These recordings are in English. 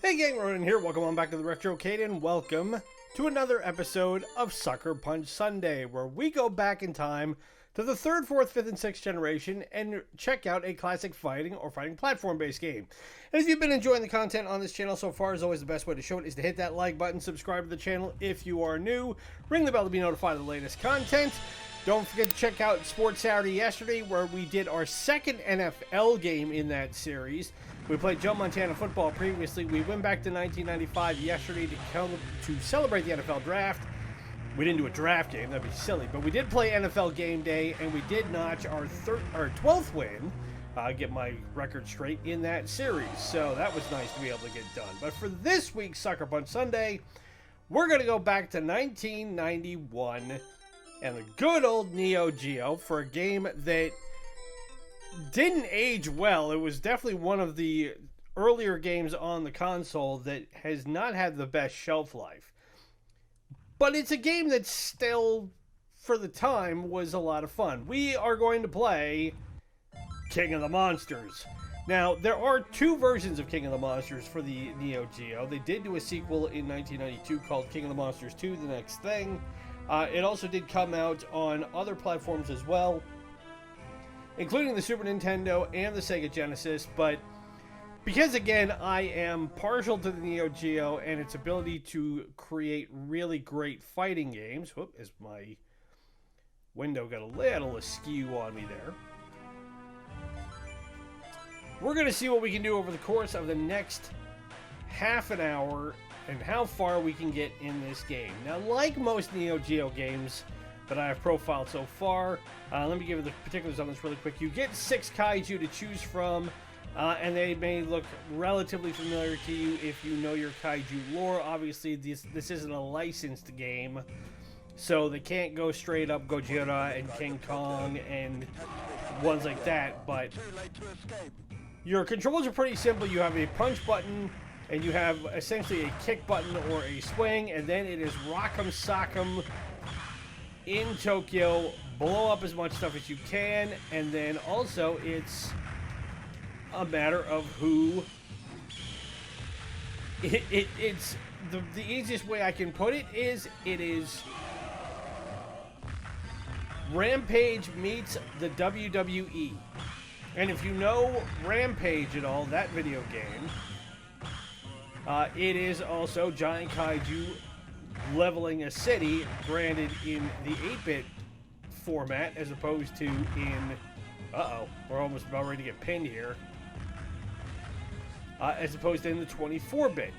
Hey gang, Ronin here. Welcome on back to the Retrocade and welcome to another episode of Suckerpunch Sunday, where we go back in time to the 3rd, 4th, 5th, and 6th generation and check out a classic fighting or fighting platform-based game. And if you've been enjoying the content on this channel so far, as always, the best way to show it is to hit that like button, subscribe to the channel if you are new, ring the bell to be notified of the latest content. Don't forget to check out Sports Saturday yesterday, where we did our second NFL game in that series. We played Joe Montana football previously. We went back to 1995 yesterday to celebrate the NFL draft. We didn't do a draft game, that'd be silly, but we did play NFL game day, and we did notch our 12th win, get my record straight in that series. So that was nice to be able to get done. But for this week's Suckerpunch Sunday, we're going to go back to 1991 and the good old Neo-Geo for a game that didn't age well. It was definitely one of the earlier games on the console that has not had the best shelf life. But it's a game that still, for the time, was a lot of fun. We are going to play King of the Monsters. Now, there are two versions of King of the Monsters for the Neo-Geo. They did do a sequel in 1992 called King of the Monsters 2, The Next Thing. It also did come out on other platforms as well, including the Super Nintendo and the Sega Genesis, but because, again, I am partial to the Neo-Geo and its ability to create really great fighting games. Whoop, as my window got a little askew on me there. We're going to see what we can do over the course of the next half an hour and how far we can get in this game. Now, like most Neo-Geo games that I have profiled so far, let me give you the particulars on this really quick. You get 6 kaiju to choose from, and they may look relatively familiar to you if you know your kaiju lore. Obviously, this isn't a licensed game, so they can't go straight up Gojira and King Kong and ones like that, but your controls are pretty simple. You have a punch button, and you have essentially a kick button or a swing, and then it is rock'em sock'em in Tokyo, blow up as much stuff as you can, and then also it's a matter of who it's the easiest way I can put it is Rampage meets the WWE. And if you know Rampage at all, that video game, it is also giant kaiju leveling a city, granted in the 8-bit format as opposed to in... Uh-oh, we're almost about ready to get pinned here. As opposed to in the 24-bit.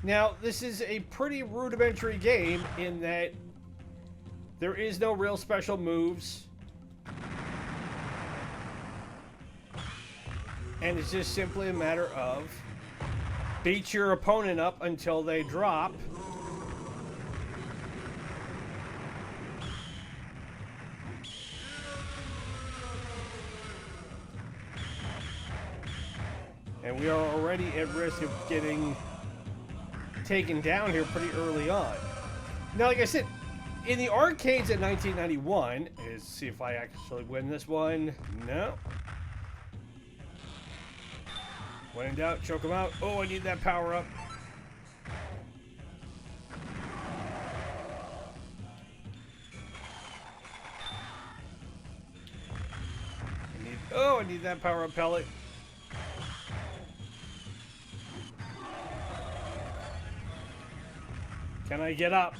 Now, this is a pretty rudimentary game in that there is no real special moves. And it's just simply a matter of beat your opponent up until they drop. And we are already at risk of getting taken down here pretty early on. Now, like I said, in the arcades at 1991, let's see if I actually win this one. No. When in doubt, choke him out. Oh, I need that power up. I need that power up pellet. Can I get up?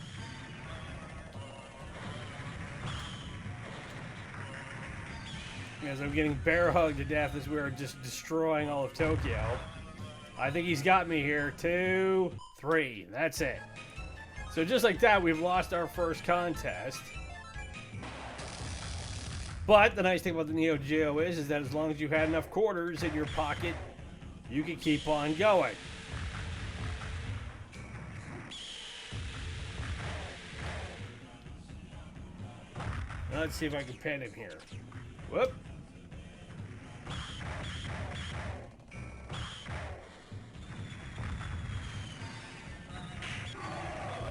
As I'm getting bear hugged to death as we are just destroying all of Tokyo. I think he's got me here. 2, 3. That's it. So just like that, we've lost our first contest. But the nice thing about the Neo-Geo is that as long as you had enough quarters in your pocket, you can keep on going. Now let's see if I can pin him here. Whoop.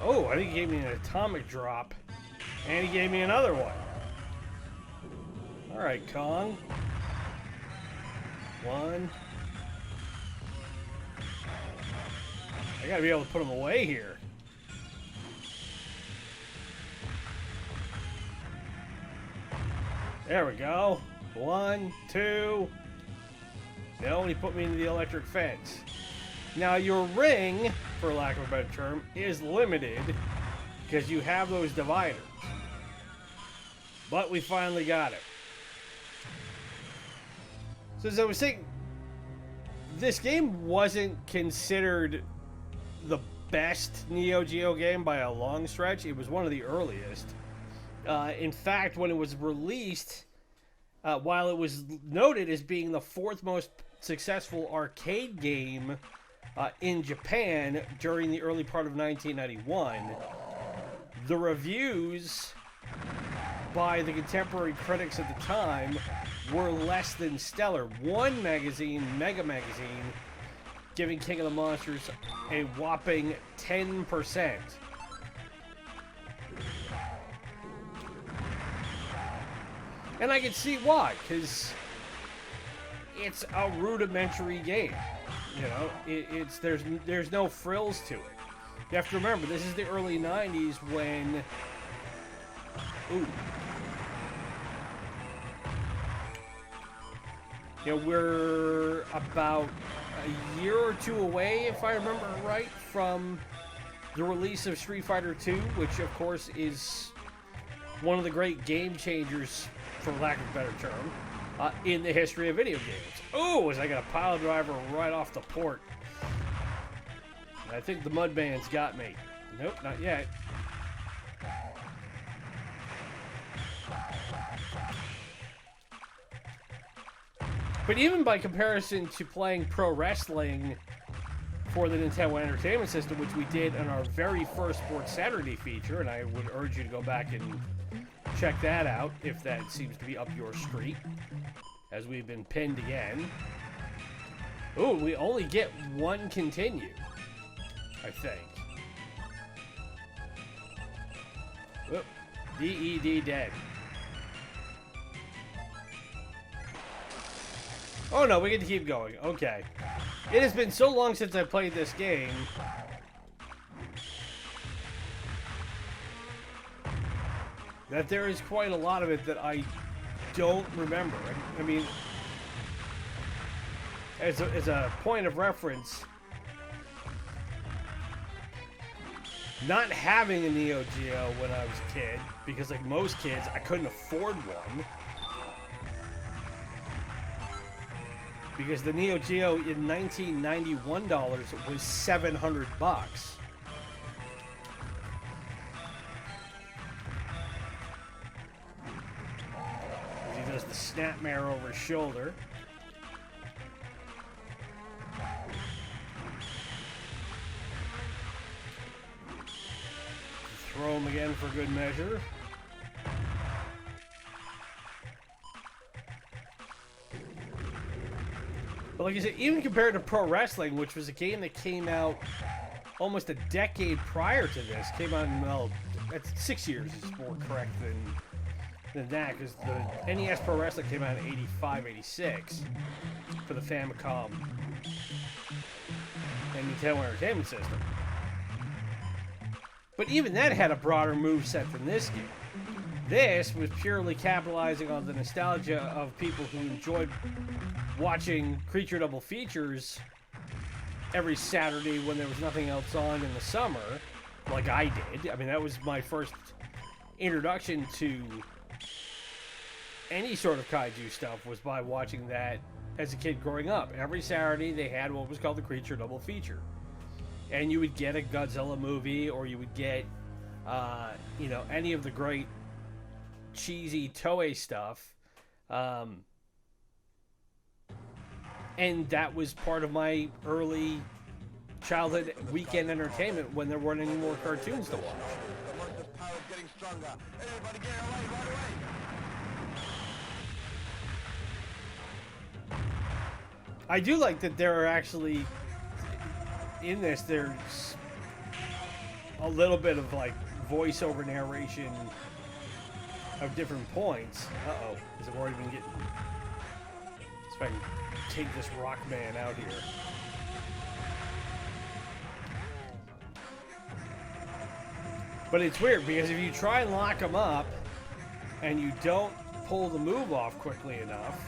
Oh, I think he gave me an atomic drop. And he gave me another one. Alright, Kong. One. I gotta be able to put him away here. There we go. 1, 2. No, he put me into the electric fence. Now, your ring, for lack of a better term, is limited because you have those dividers. But we finally got it. So as I was saying, this game wasn't considered the best Neo-Geo game by a long stretch. It was one of the earliest. In fact, when it was released, while it was noted as being the 4th most successful arcade game in Japan during the early part of 1991, the reviews by the contemporary critics at the time were less than stellar. One magazine, Mega Magazine, giving King of the Monsters a whopping 10%. And I can see why, because it's a rudimentary game. You know, there's no frills to it. You have to remember, this is the early 90s when... Ooh. You know, we're about a year or two away, if I remember right, from the release of Street Fighter II, which, of course, is one of the great game changers, for lack of a better term, in the history of video games. Oh, as I got a pile driver right off the port. I think the Mudman's got me. Nope, not yet. But even by comparison to playing pro wrestling for the Nintendo Entertainment System, which we did on our very first Sports Saturday feature, and I would urge you to go back and check that out if that seems to be up your street, as we've been pinned again. Ooh, we only get one continue, I think. Whoop. DED dead. Oh no, we get to keep going. Okay. It has been so long since I played this game. That there is quite a lot of it that I don't remember. I mean, as a point of reference, not having a Neo Geo when I was a kid, because like most kids, I couldn't afford one. Because the Neo Geo in 1991 dollars was $700. He does the snapmare over his shoulder. Throw him again for good measure. But like I said, even compared to Pro Wrestling, which was a game that came out almost a decade prior to this, came out in, well, that's 6 years is more correct than that, because the NES Pro Wrestling came out in 85, 86 for the Famicom and Nintendo Entertainment System. But even that had a broader moveset than this game. This was purely capitalizing on the nostalgia of people who enjoyed watching Creature Double Features every Saturday when there was nothing else on in the summer, like I did. I mean, that was my first introduction to any sort of kaiju stuff, was by watching that as a kid growing up. Every Saturday they had what was called the Creature Double Feature. And you would get a Godzilla movie, or you would get, you know, any of the great cheesy Toei stuff. And that was part of my early childhood weekend entertainment when there weren't any more cartoons to watch. I do like that there are actually, in this, there's a little bit of like voiceover narration of different points. Uh-oh. Has it already been getting... Let's see if I can take this rock man out here. But it's weird, because if you try and lock him up, and you don't pull the move off quickly enough...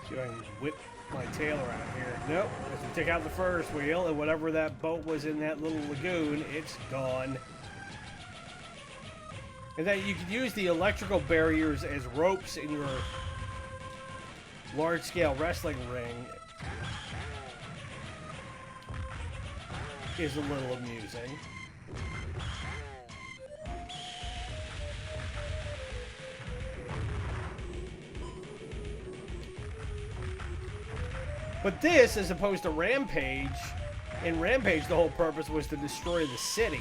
See if I can whip my tail around here. Nope. If you take out the first wheel, and whatever that boat was in that little lagoon, it's gone. And then you can use the electrical barriers as ropes in your large-scale wrestling ring. Is a little amusing. But this, as opposed to Rampage, in Rampage the whole purpose was to destroy the city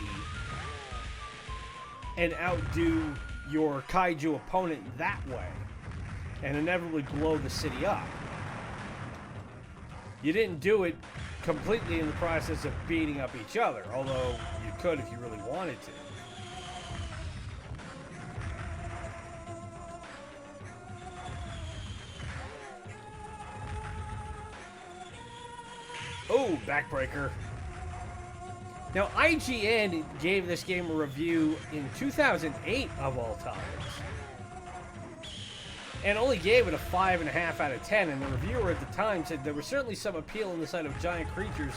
and outdo your kaiju opponent that way and inevitably blow the city up. You didn't do it completely in the process of beating up each other, although you could if you really wanted to. Oh, backbreaker. Now, IGN gave this game a review in 2008 of all times. And only gave it a 5.5 out of 10, and the reviewer at the time said there was certainly some appeal in the sight of giant creatures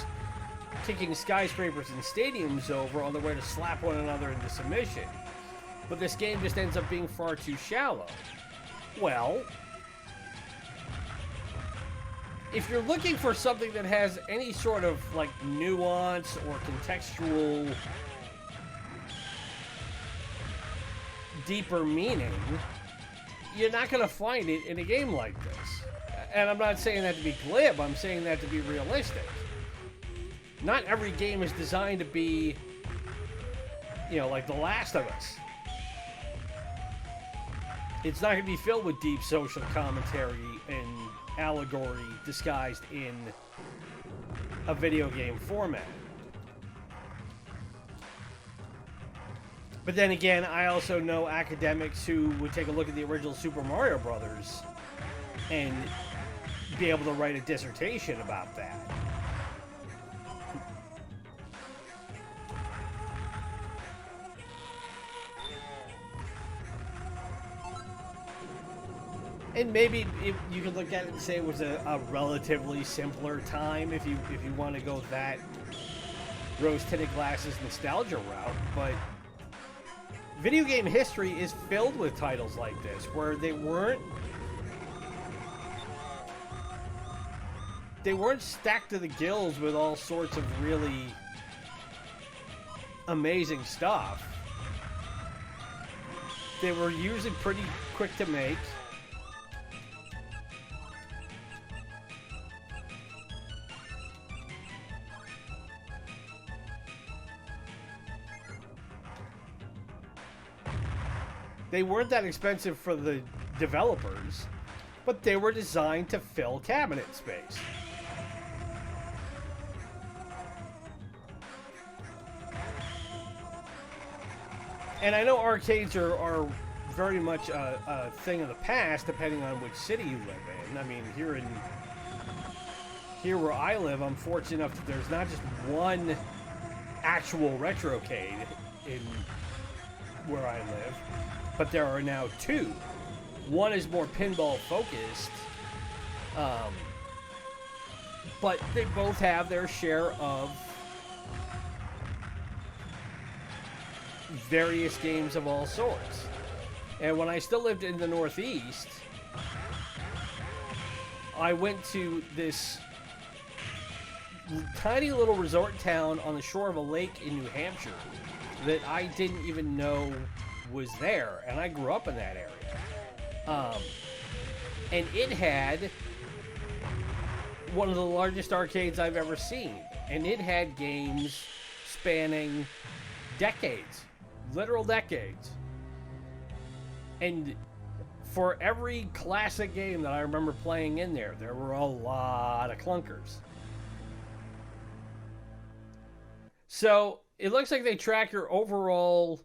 kicking skyscrapers and stadiums over on their way to slap one another into submission. But this game just ends up being far too shallow. Well, if you're looking for something that has any sort of, like, nuance or contextual deeper meaning, you're not going to find it in a game like this. And I'm not saying that to be glib, I'm saying that to be realistic. Not every game is designed to be, you know, like The Last of Us. It's not going to be filled with deep social commentary and allegory disguised in a video game format. But then again, I also know academics who would take a look at the original Super Mario Brothers and be able to write a dissertation about that. And maybe if you could look at it and say it was a relatively simpler time if you want to go that rose-tinted glasses nostalgia route, but video game history is filled with titles like this where they weren't stacked to the gills with all sorts of really amazing stuff. They were usually pretty quick to make. They weren't that expensive for the developers, but they were designed to fill cabinet space. And I know arcades are very much a thing of the past, depending on which city you live in. I mean, here where I live, I'm fortunate enough that there's not just one actual Retrocade in where I live, but there are now two. One is more pinball focused, but they both have their share of various games of all sorts. And when I still lived in the Northeast, I went to this tiny little resort town on the shore of a lake in New Hampshire that I didn't even know was there, and I grew up in that area. And it had one of the largest arcades I've ever seen, and it had games spanning decades, literal decades. And for every classic game that I remember playing in there, there were a lot of clunkers. So it looks like they track your overall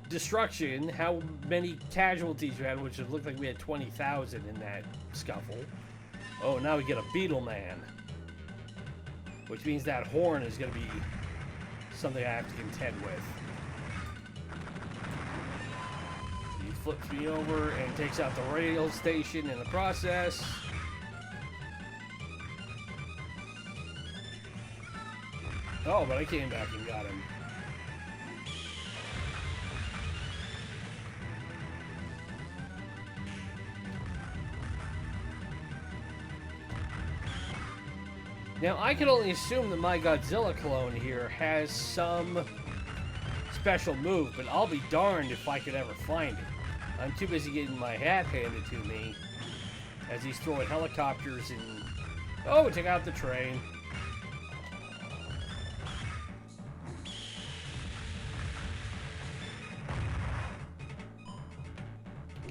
destruction, how many casualties you had, which it looked like we had 20,000 in that scuffle. Oh, now we get a Beetle Man, which means that horn is going to be something I have to contend with. He flips me over and takes out the radio station in the process. Oh, but I came back and got him. Now, I can only assume that my Godzilla clone here has some special move, but I'll be darned if I could ever find it. I'm too busy getting my hat handed to me as he's throwing helicopters and... Oh, took out the train.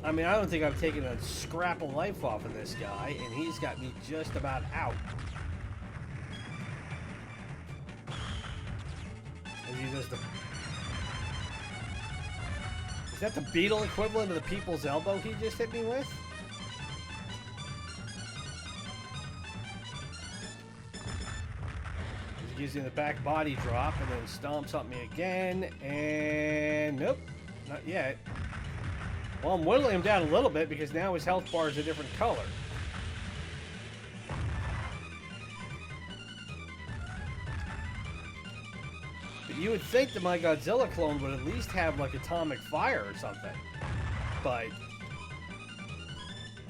I mean, I don't think I've taken a scrap of life off of this guy, and he's got me just about out. Is that the beetle equivalent of the people's elbow he just hit me with? He gives you the back body drop and then stomps on me again, and nope, not yet. Well, I'm whittling him down a little bit because now his health bar is a different color. You would think that my Godzilla clone would at least have, like, atomic fire or something. But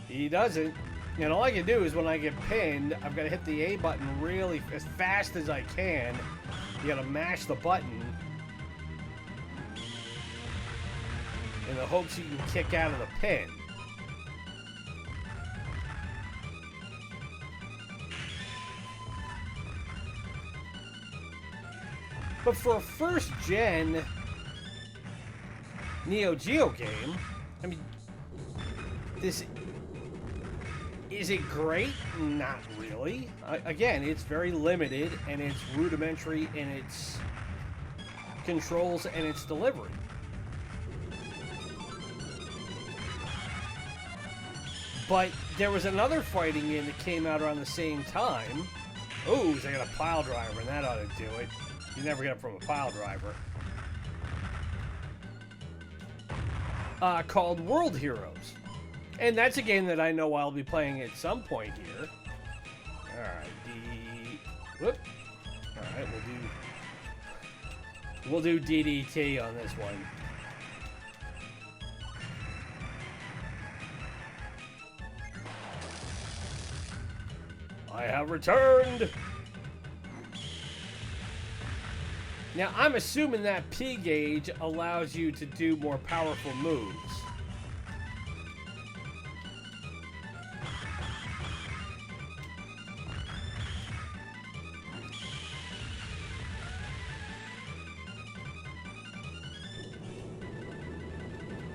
he doesn't. And all I can do is when I get pinned, I've got to hit the A button really as fast as I can. You got to mash the button in the hopes you can kick out of the pin. But for a first-gen Neo-Geo game, I mean, this... Is it great? Not really. Again, it's very limited, and it's rudimentary in its controls and its delivery. But there was another fighting game that came out around the same time. Ooh, they got a pile driver, and that ought to do it. You never get it from a pile driver. Called World Heroes. And that's a game that I know I'll be playing at some point here. Alright, whoop. Alright, we'll do DDT on this one. I have returned! Now, I'm assuming that P gauge allows you to do more powerful moves.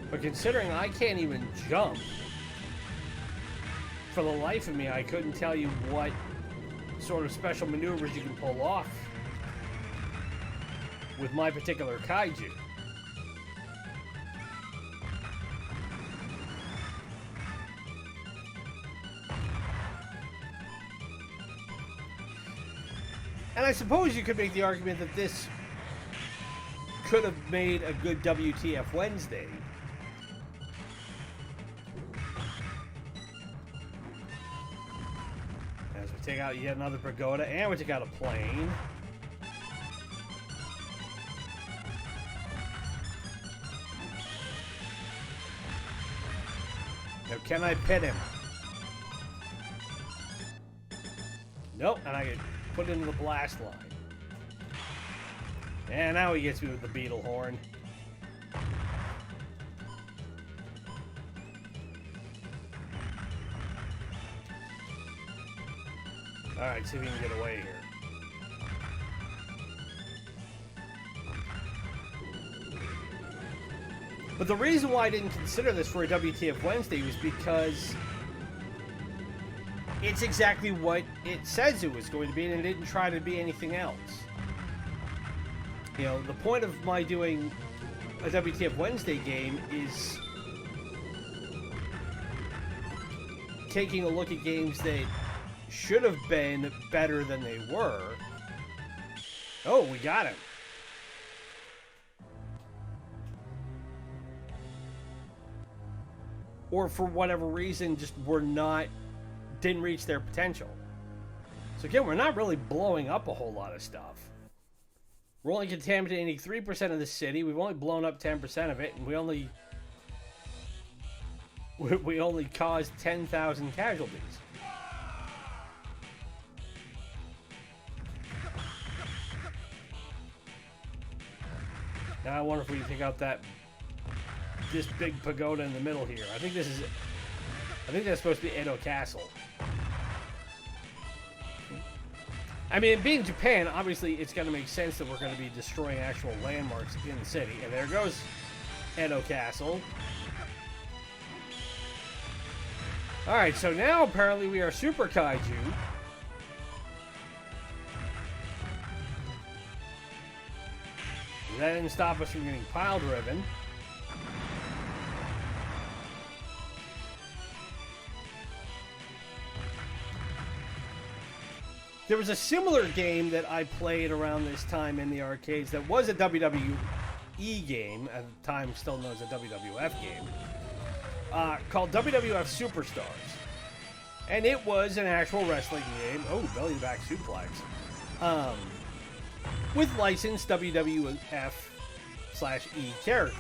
But considering I can't even jump, for the life of me, I couldn't tell you what sort of special maneuvers you can pull off with my particular kaiju. And I suppose you could make the argument that this could have made a good WTF Wednesday. As we take out yet another pagoda, and we take out a plane. Now, can I pin him? Nope, and I get put into the blast line. And now he gets me with the beetle horn. Alright, see if we can get away here. But the reason why I didn't consider this for a WTF Wednesday was because it's exactly what it says it was going to be, and it didn't try to be anything else. You know, the point of my doing a WTF Wednesday game is taking a look at games that should have been better than they were. Oh, we got him. Or for whatever reason, just didn't reach their potential. So again, we're not really blowing up a whole lot of stuff. We're only contaminating 3% of the city. We've only blown up 10% of it, and we only caused 10,000 casualties. Now I wonder if we can take out this big pagoda in the middle here. I think that's supposed to be Edo Castle. I mean, being Japan, obviously it's going to make sense that we're going to be destroying actual landmarks in the city. And there goes Edo Castle. Alright, so now apparently we are Super Kaiju. That didn't stop us from getting pile driven. There was a similar game that I played around this time in the arcades that was a WWE game, at the time still known as a WWF game, called WWF Superstars. And it was an actual wrestling game. Oh, belly to back suplex. With licensed WWF/E characters.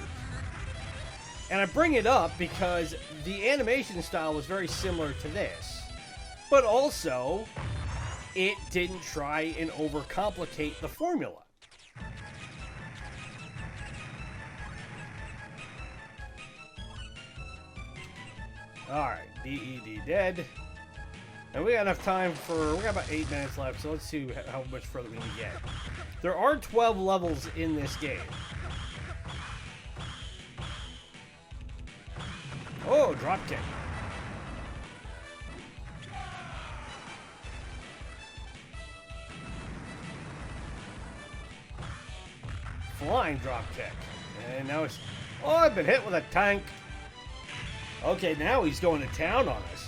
And I bring it up because the animation style was very similar to this. But also, it didn't try and overcomplicate the formula. Alright, DED dead. And we got enough time we got about 8 minutes left, so let's see how much further we can get. There are 12 levels in this game. Oh, dropkick. Flying dropkick. And now it's... Oh, I've been hit with a tank. Okay, now he's going to town on us.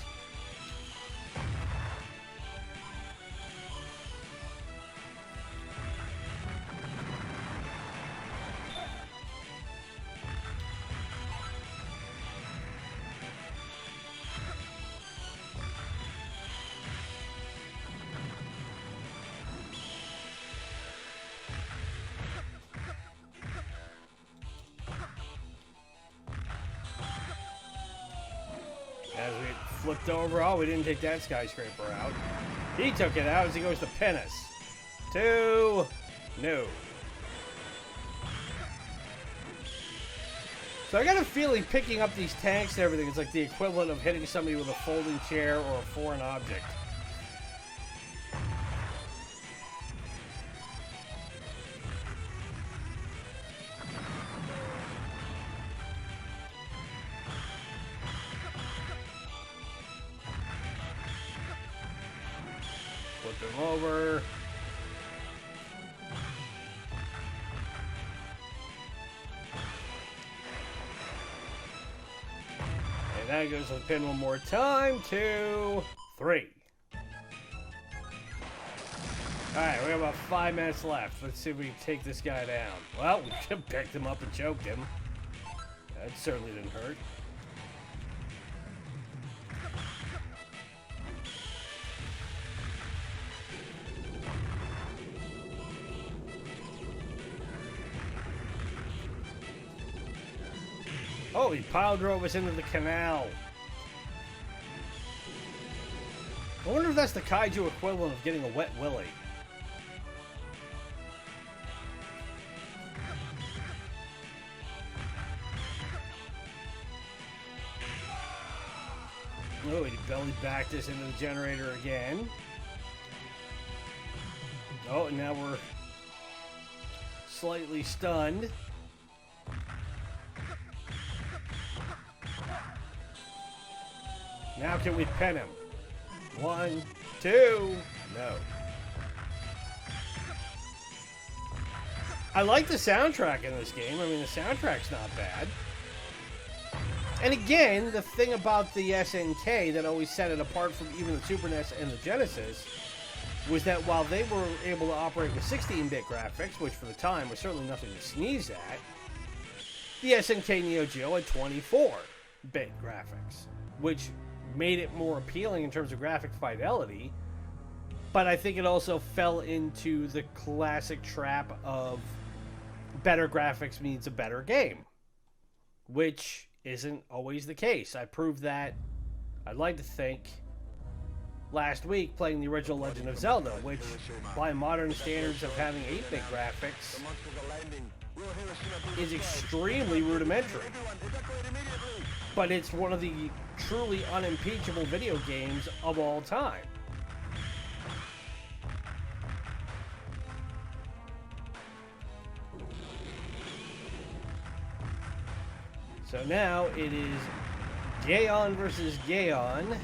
As we flipped over, oh, we didn't take that skyscraper out. He took it out as he goes to pin us. 2, no. So I got a feeling picking up these tanks and everything is like the equivalent of hitting somebody with a folding chair or a foreign object. Flip him over. And that goes to the pin one more time. 2, 3. Alright, we have about 5 minutes left. Let's see if we can take this guy down. Well, we picked him up and choked him. That certainly didn't hurt. Oh, he pile drove us into the canal. I wonder if that's the kaiju equivalent of getting a wet willy. Oh, he belly backed us into the generator again. Oh, and now we're slightly stunned. Now can we pin him? 1, 2, no. I like the soundtrack in this game. I mean, the soundtrack's not bad. And again, the thing about the SNK that always set it apart from even the Super NES and the Genesis was that while they were able to operate with 16-bit graphics, which for the time was certainly nothing to sneeze at, the SNK Neo-Geo had 24-bit graphics, which made it more appealing in terms of graphic fidelity. But I think it also fell into the classic trap of better graphics means a better game, which isn't always the case. I proved that, I'd like to think, last week playing the original Legend of Zelda, which by modern standards of having 8-bit graphics is extremely rudimentary. But it's one of the truly unimpeachable video games of all time. So now it is Gaon versus Gaon.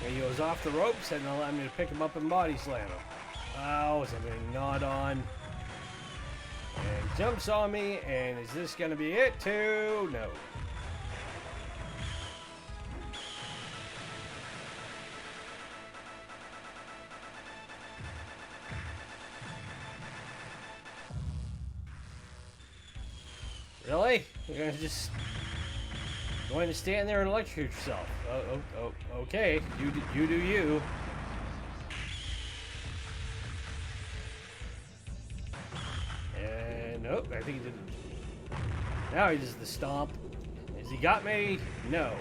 And he goes off the ropes and allow me to pick him up and body slam him. Oh, something not on. And jumps on me, and is this going to be it too? No. Really? You're going to stand there and electrocute yourself? Okay. You do you. And nope, I think he didn't. Now he does the stomp. Has he got me? No.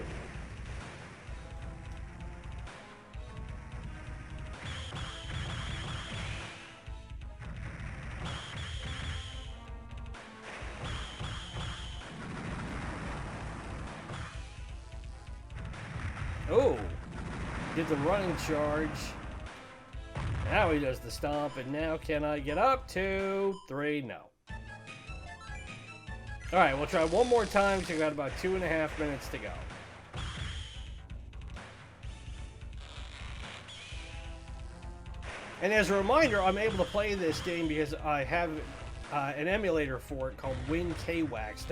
Oh, did the running charge. Now he does the stomp, and now can I get up? 2, 3, no. All right, we'll try one more time. So we've got about 2.5 minutes to go. And as a reminder, I'm able to play this game because I have an emulator for it called WinKWAKS,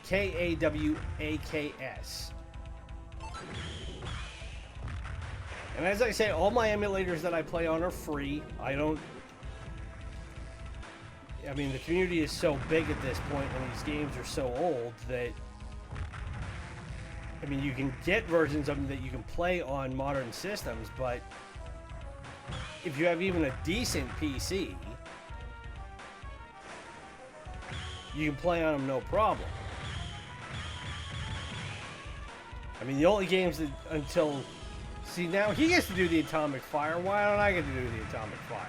WinKAWAKS. And as I say, all my emulators that I play on are free. I mean, the community is so big at this point, and these games are so old that, I mean, you can get versions of them that you can play on modern systems, but if you have even a decent PC, you can play on them no problem. I mean, the only games that until... See, now he gets to do the atomic fire. Why don't I get to do the atomic fire?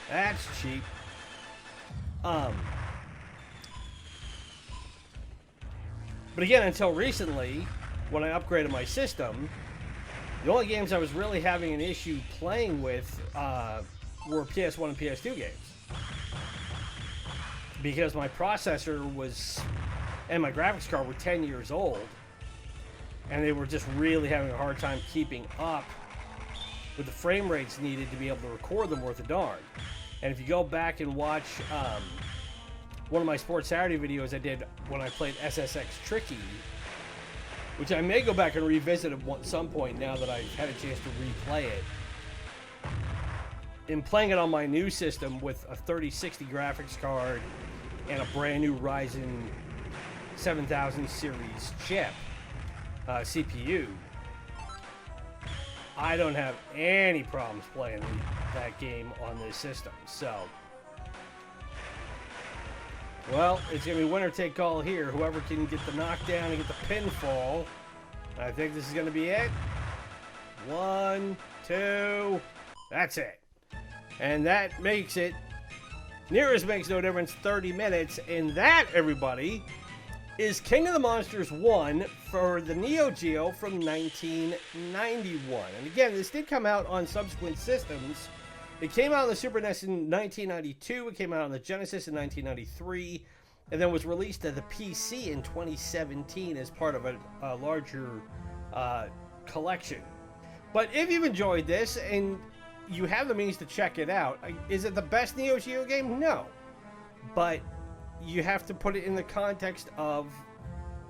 That's cheap. But again, until recently, when I upgraded my system, the only games I was really having an issue playing with were PS1 and PS2 games. Because my processor was... and my graphics card were 10 years old. And they were just really having a hard time keeping up with the frame rates needed to be able to record them worth a darn. And if you go back and watch one of my Sports Saturday videos I did when I played SSX Tricky, which I may go back and revisit at some point now that I've had a chance to replay it. In playing it on my new system with a 3060 graphics card and a brand new Ryzen 7000 series chip, CPU, I don't have any problems playing that game on this system. So, well, it's going to be winner take all here. Whoever can get the knockdown and get the pinfall. I think this is going to be it. 1, 2, that's it. And that makes it, nearest makes no difference, 30 minutes. And that, everybody, is King of the Monsters 1 for the Neo-Geo from 1991. And again, this did come out on subsequent systems, It came out on the Super NES in 1992, it came out on the Genesis in 1993, and then was released to the PC in 2017 as part of a larger collection. But if you've enjoyed this and you have the means to check it out, is it the best Neo-Geo game? No. But you have to put it in the context of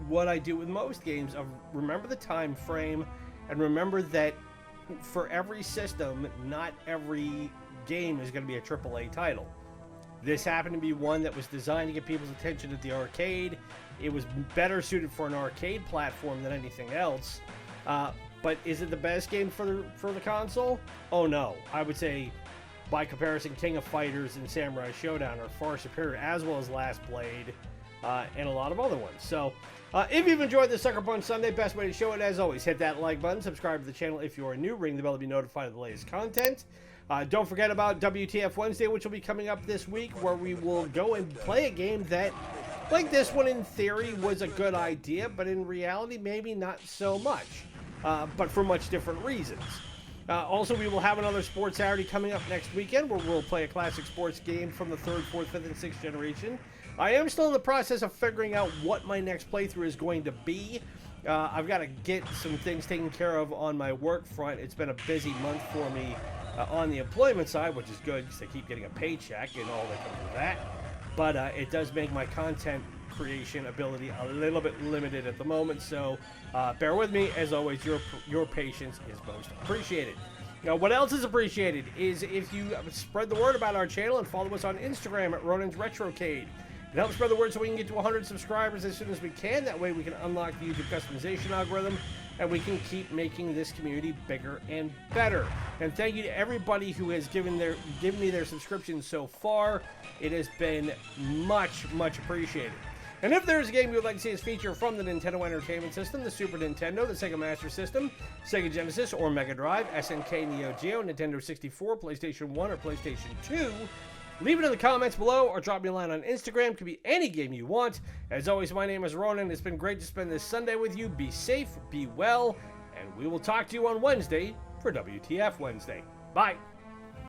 what I do with most games, of remember the time frame, and remember that for every system, not every game is going to be a AAA title. This happened to be one that was designed to get people's attention at the arcade. It was better suited for an arcade platform than anything else. But is it the best game for the console? Oh no. I would say, by comparison, King of Fighters and Samurai Showdown are far superior, as well as Last Blade and a lot of other ones. So, if you've enjoyed the Sucker Punch Sunday, best way to show it, as always, hit that like button, subscribe to the channel if you are new, ring the bell to be notified of the latest content. Don't forget about WTF Wednesday, which will be coming up this week, where we will go and play a game that, like this one in theory, was a good idea, but in reality, maybe not so much, but for much different reasons. Also, we will have another Sports Saturday coming up next weekend, where we'll play a classic sports game from the 3rd, 4th, 5th, and 6th generation. I am still in the process of figuring out what my next playthrough is going to be. I've got to get some things taken care of on my work front. It's been a busy month for me on the employment side, which is good because I keep getting a paycheck and all that comes with that. But it does make my content creation ability a little bit limited at the moment, so bear with me. As always, your patience is most appreciated. Now, what else is appreciated is if you spread the word about our channel and follow us on Instagram at Ronin's Retrocade. It helps spread the word so we can get to 100 subscribers as soon as we can. That way we can unlock the YouTube customization algorithm, and we can keep making this community bigger and better. And thank you to everybody who has given me their subscription so far. It has been much, much appreciated. And if there's a game you would like to see us feature from the Nintendo Entertainment System, the Super Nintendo, the Sega Master System, Sega Genesis or Mega Drive, SNK Neo-Geo, Nintendo 64, PlayStation 1, or PlayStation 2, leave it in the comments below or drop me a line on Instagram. Could be any game you want. As always, my name is Ronin. It's been great to spend this Sunday with you. Be safe, be well, and we will talk to you on Wednesday for WTF Wednesday. Bye.